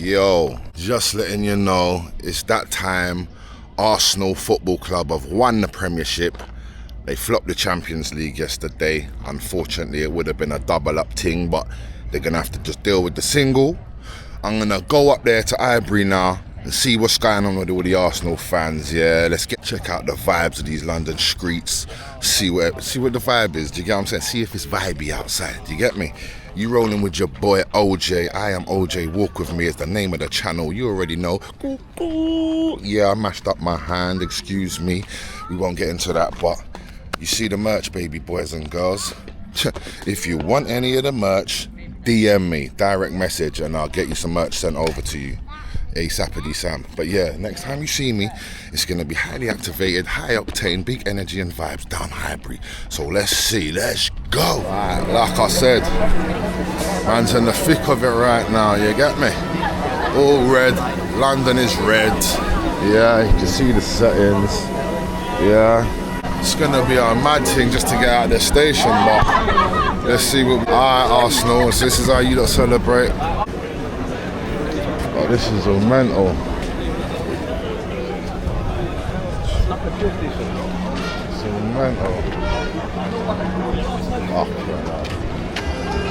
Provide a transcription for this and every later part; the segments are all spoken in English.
Yo, just letting you know, it's that time. Arsenal Football Club have won the Premiership. They flopped the Champions League yesterday. Unfortunately, it would have been a double-up thing, but they're going to have to just deal with the single. I'm going to go up there to Highbury now and see what's going on with all the Arsenal fans. Yeah, let's check out the vibes of these London streets. See what the vibe is. Do you get what I'm saying? See if it's vibey outside. Do you get me? You rolling with your boy OJ. I am OJ. Walk with me is the name of the channel. You already know. Yeah, I mashed up my hand. Excuse me. We won't get into that, but you see the merch, baby boys and girls. If you want any of the merch, DM me, direct message, and I'll get you some merch sent over to you. ASAPity Sam. But yeah, next time you see me, it's going to be highly activated, high octane, big energy and vibes down Highbury. So let's see, let's go. Right, like I said, man's in the thick of it right now, you get me? All red, London is red. Yeah, you can see the settings. Yeah, it's going to be a mad thing just to get out of the station, but let's see what. Alright, Arsenal, so this is how you lot celebrate. Oh, this is all mental. It's all mental.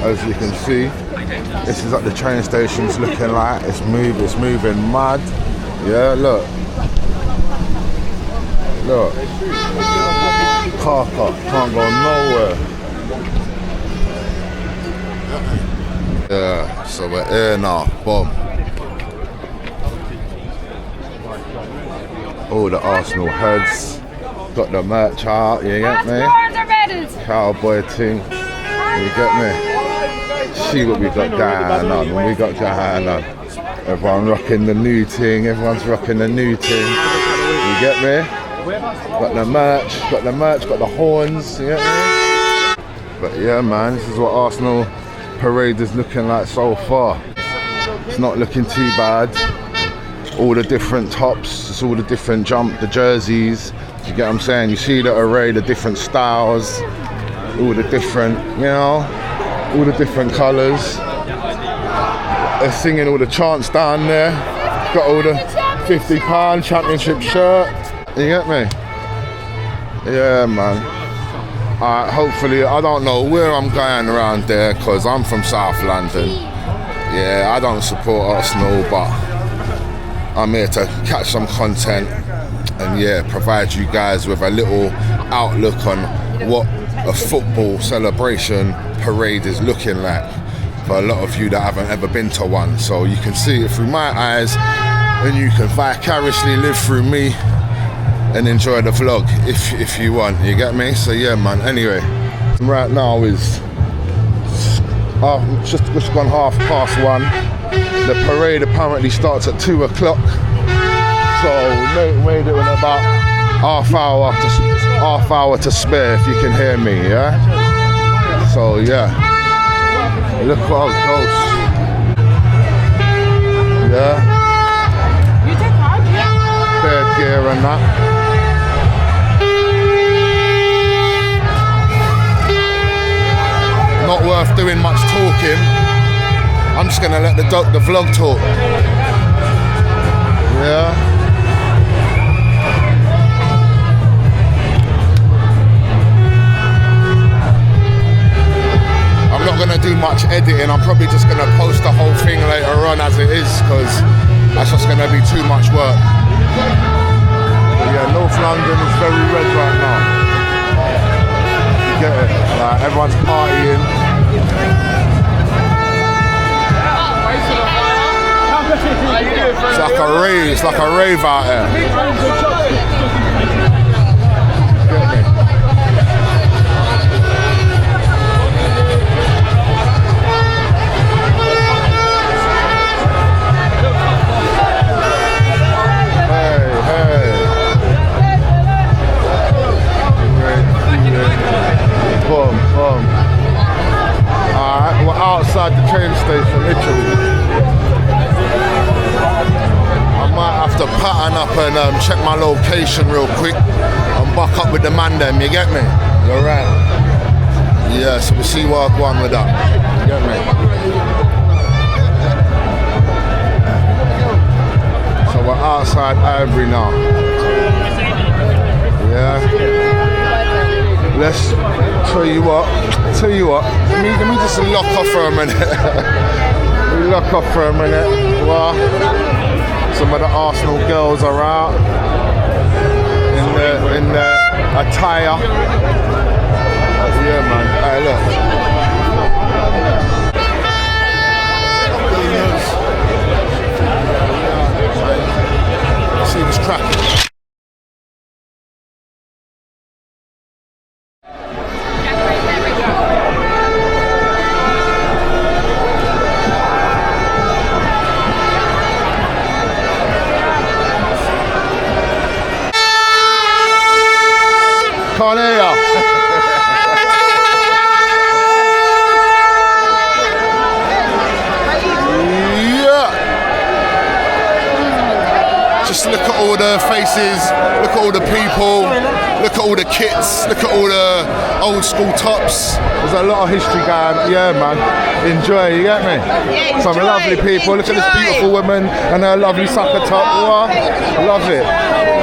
As you can see, this is what the train station's looking like. It's moving mad. Yeah, look. Look. Car park, can't go nowhere. Yeah, so we're here now. Boom. All the Arsenal heads, got the merch out, you get me? Cowboy thing, you get me? See what we got going on, when we got going on. Everyone rocking the new thing, everyone's rocking the new thing, you get me? Got the merch, got the horns, you get me? But yeah man, this is what Arsenal parade is looking like so far. It's not looking too bad. All the different tops, it's all the different the jerseys, you get what I'm saying? You see the array, the different styles, all the different, you know, all the different colours. They're singing all the chants down there. Got all the £50 championship shirt, you get me? Yeah man. Hopefully, I don't know where I'm going around there because I'm from South London. Yeah, I don't support Arsenal, but I'm here to catch some content and yeah, provide you guys with a little outlook on what a football celebration parade is looking like for a lot of you that haven't ever been to one. So you can see it through my eyes and you can vicariously live through me and enjoy the vlog if you want, you get me? So yeah man, anyway, right now is just gone 1:30. The parade apparently starts at 2 o'clock, so made it with about half hour to spare if you can hear me, yeah? So yeah, look how it goes. Yeah? Fair gear and that. Not worth doing much talking. I'm just gonna let the vlog talk. Yeah. I'm not gonna do much editing. I'm probably just gonna post the whole thing later on as it is, because that's just gonna be too much work. But yeah, North London is very red right now. You get it? Like, everyone's partying. It's like a rave out here. Boom, boom. Alright, we're outside the train station, literally. I might have to pattern up and check my location real quick and buck up with the man them, you get me? You're right. Yeah, so we'll see what I go on with that. You get me? inside Ivory now. Yeah. Let's tell you what. Let me just lock off for a minute. Lock off for a minute. Well, some of the Arsenal girls are out in the attire. Yeah, man. Hey, look. See what's cracking. Can't hear ya. Just look at all the faces, look at all the people, look at all the kits, look at all the old school tops. There's a lot of history going on. Yeah, man. Enjoy, you get me? Yeah, some lovely people. Look at this beautiful woman and her lovely sucker top. What? Love it.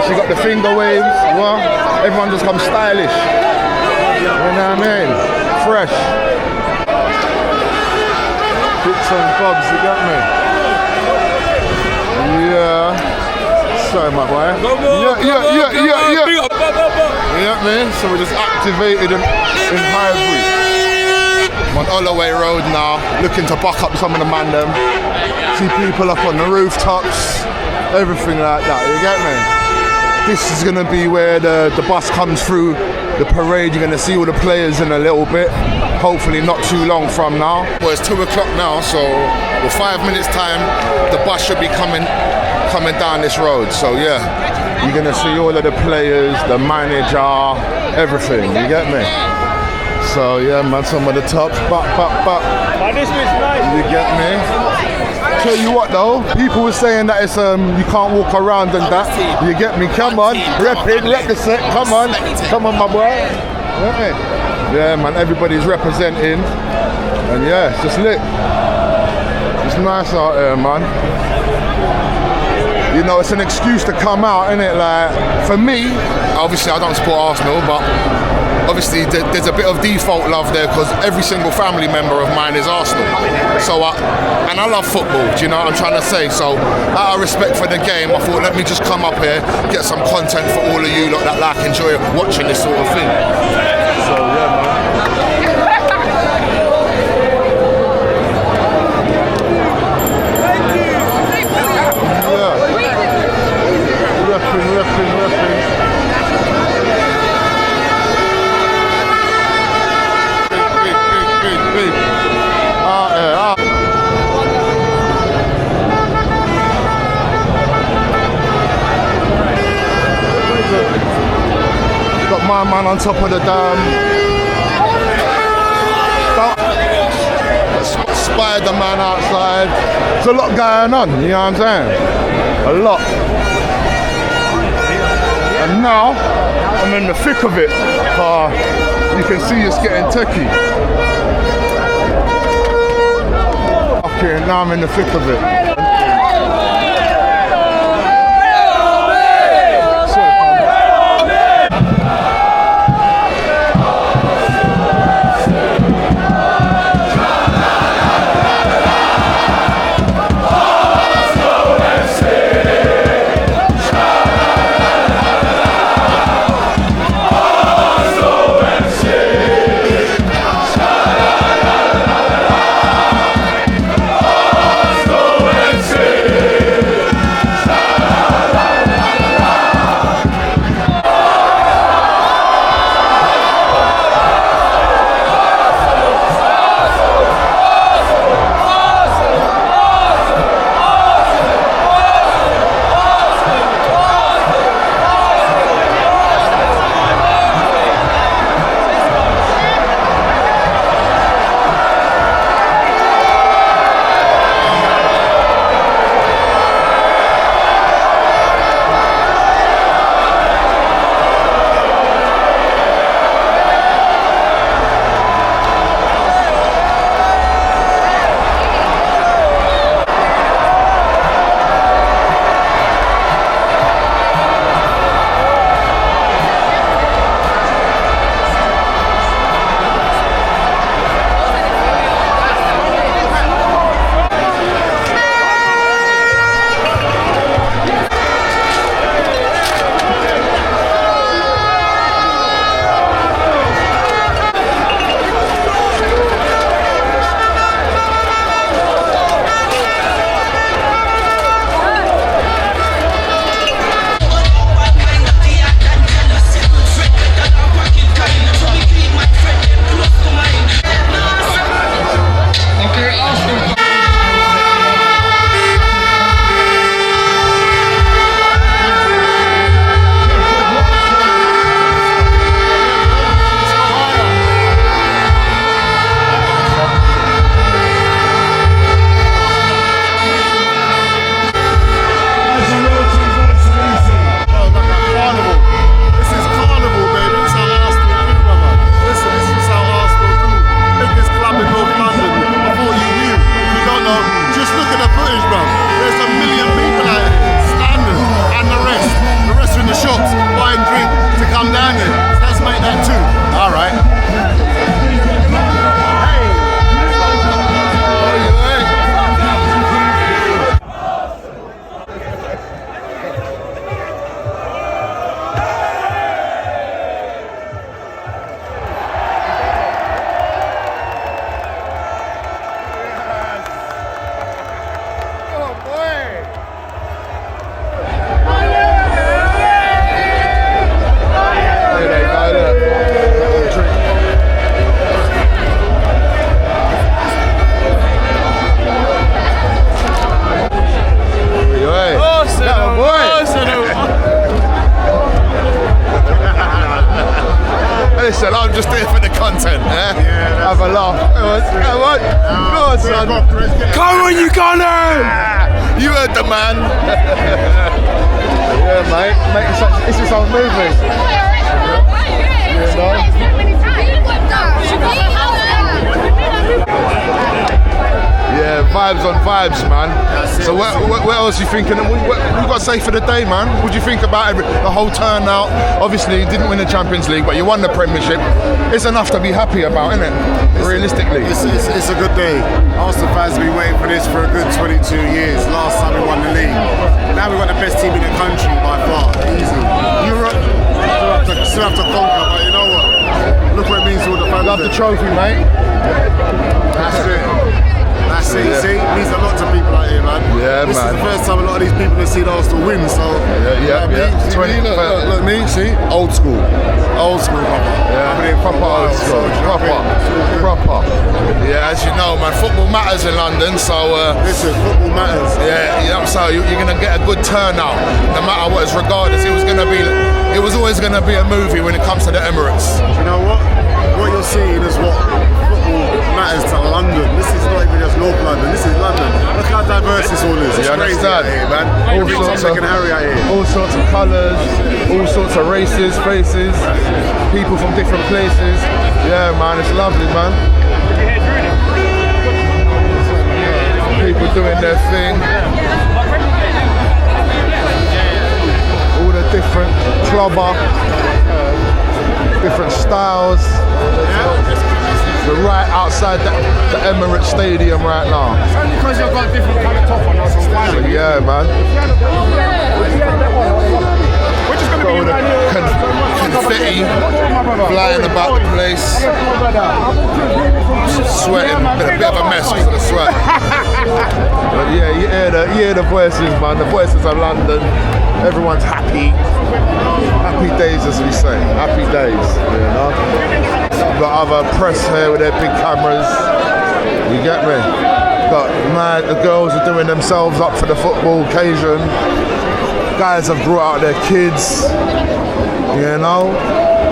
She got the finger waves. What? Everyone just comes stylish. You know what I mean? Fresh. Bits and bobs, you got me? Yeah. So my boy. Yeah. Yeah, man. So we're just activated in Highbury. I'm on Holloway Road now, looking to buck up some of the man them. See people up on the rooftops, everything like that. You get me? This is gonna be where the bus comes through the parade. You're gonna see all the players in a little bit. Hopefully not too long from now. Well, it's 2 o'clock now, so with 5 minutes time, the bus should be coming down this road. So yeah, you're gonna see all of the players, the manager, everything. You get me? So yeah, man, some of the tops, but. This bit's nice. You get me? Tell you what though, people were saying that it's you can't walk around and that. You get me? Come on, rep the set. Come on, my boy. Get me? Yeah, man. Everybody's representing, and yeah, it's just lit. It's nice out here, man. You know, it's an excuse to come out, innit? Like, for me, obviously I don't support Arsenal, but obviously there's a bit of default love there because every single family member of mine is Arsenal. So, and I love football, do you know what I'm trying to say? So, out of respect for the game, I thought, let me just come up here, get some content for all of you lot that like enjoy watching this sort of thing. So, yeah, man. Repping. Big. Got my man on top of the dam. Spider-Man outside. There's a lot going on, you know what I'm saying? A lot. And now, I'm in the thick of it. You can see it's getting techie. Okay, now I'm in the thick of it. Arsenal Yeah, mate. It's its own movie. You know? Yeah, vibes on vibes, man. So what else are you thinking? What you got to say for the day, man? What do you think about the whole turnout? Obviously, you didn't win the Champions League, but you won the Premiership. It's enough to be happy about, isn't it? Realistically. It's a good day. Arsenal fans have been waiting for this for a good 22 years. Last time we won the league. Now we've got the best team in the country by far. Easy. Europe, still have to conquer, but you know what? Look what it means to all the fans. Love the trophy, mate. That's it. That's it, Yeah. see? It means a lot to people out here, man. Yeah, this man. is the first time a lot of these people have seen Arsenal win, so... Yeah. Look, me, see? Old school. Old school, brother. Yeah, proper old school. Proper. Yeah, as you know, man, football matters in London, so... Listen, football matters. Yeah, so you're going to get a good turnout, no matter what. Regardless, it was always going to be a movie when it comes to the Emirates. You know what? What you're seeing is what football matters to London. This is not even just North London, this is London. Look how diverse this all is. It's You crazy understand? out here, man. All Big sorts Tom, of- Dick and Harry out here. All sorts of colours, all sorts of races, faces, people from different places. Yeah, man, it's lovely, man. People doing their thing. All the different clubber, different styles. We're right outside the Emirates Stadium right now. Only because you've got different kind of top on us. So yeah, man. We're just going to be right here. Confetti flying about the place. Sweating, been a bit of a mess because of the sweat. But yeah, you hear the voices, man. The voices of London. Everyone's happy. Happy days, as we say. Happy days, you know. Got other press here with their big cameras. You get me? Got the girls are doing themselves up for the football occasion. Guys have brought out their kids. You know,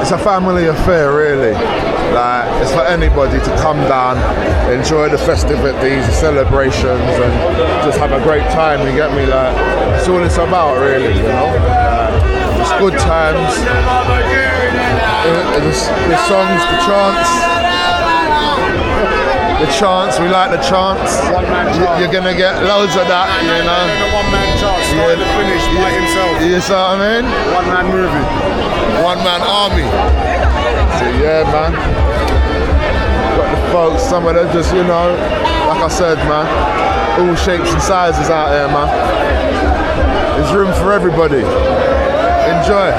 it's a family affair, really. Like, it's for anybody to come down, enjoy the festivities, the celebrations, and just have a great time. You get me? Like, it's all it's about, really. You know, it's good times. The songs, the chants, we like the chants. You're gonna get loads of that, you know. A one-man chart starting to finish by himself. You see what I mean? One-man movie. One-man army. So yeah, man. Got the folks, some of them just, you know, like I said, man, all shapes and sizes out there, man. There's room for everybody. Enjoy.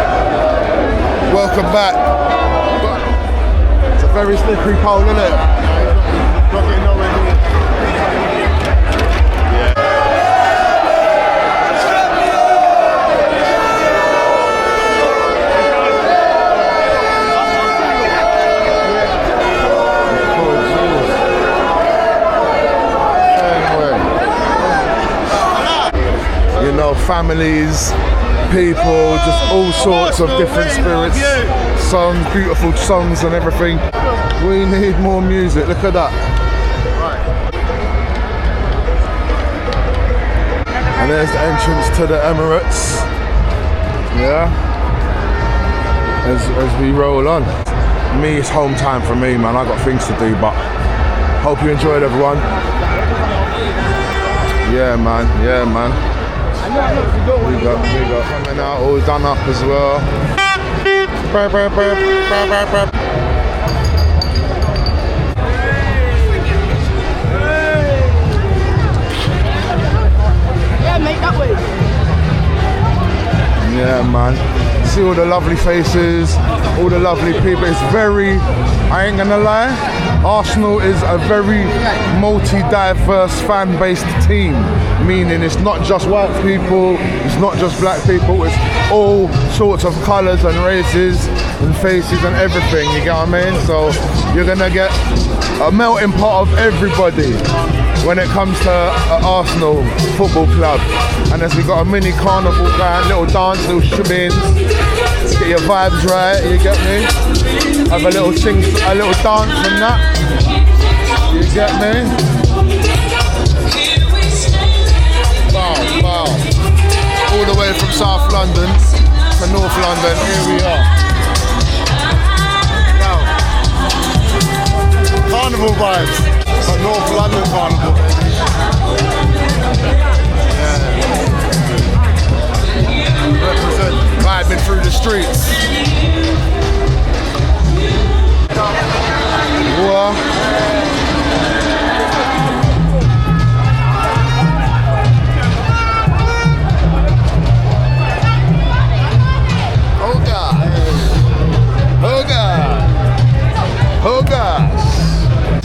Welcome back. It's a very slippery pole, isn't it? Not getting nowhere near. You know, families, people, just all sorts of different spirits, songs, beautiful songs and everything. We need more music, look at that. And there's the entrance to the Emirates. Yeah. As we roll on. Me, it's home time for me, man. I got things to do, but hope you enjoyed, everyone. Yeah, man. Yeah, man. We got coming out all done up as well. Yeah, mate, that way. Yeah, man. See all the lovely faces, all the lovely people. It's very, I ain't gonna lie, Arsenal is a very multi-diverse fan-based team. Meaning it's not just white people, it's not just black people, it's all sorts of colours and races and faces and everything, you get what I mean? So you're gonna get a melting pot of everybody when it comes to Arsenal Football Club. And as we got a mini carnival going, little dance, little shubins, get your vibes right, you get me? Have a little sing, a little dance and that, you get me? Bow, bow. South London to North London. Here we are. Yo. Carnival vibes. But North London Carnival, baby. Represent. Vibing through the streets. What?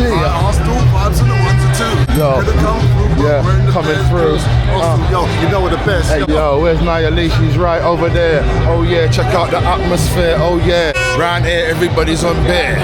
Arsenal vibes and the ones and two. Yo. Could've come through, but Yeah, we're in the coming best through. place. Arsenal, yo, you know we're the best. Hey yo, where's Naya Lee? She's right over there. Oh yeah, check out the atmosphere. Oh yeah, round here everybody's on bear.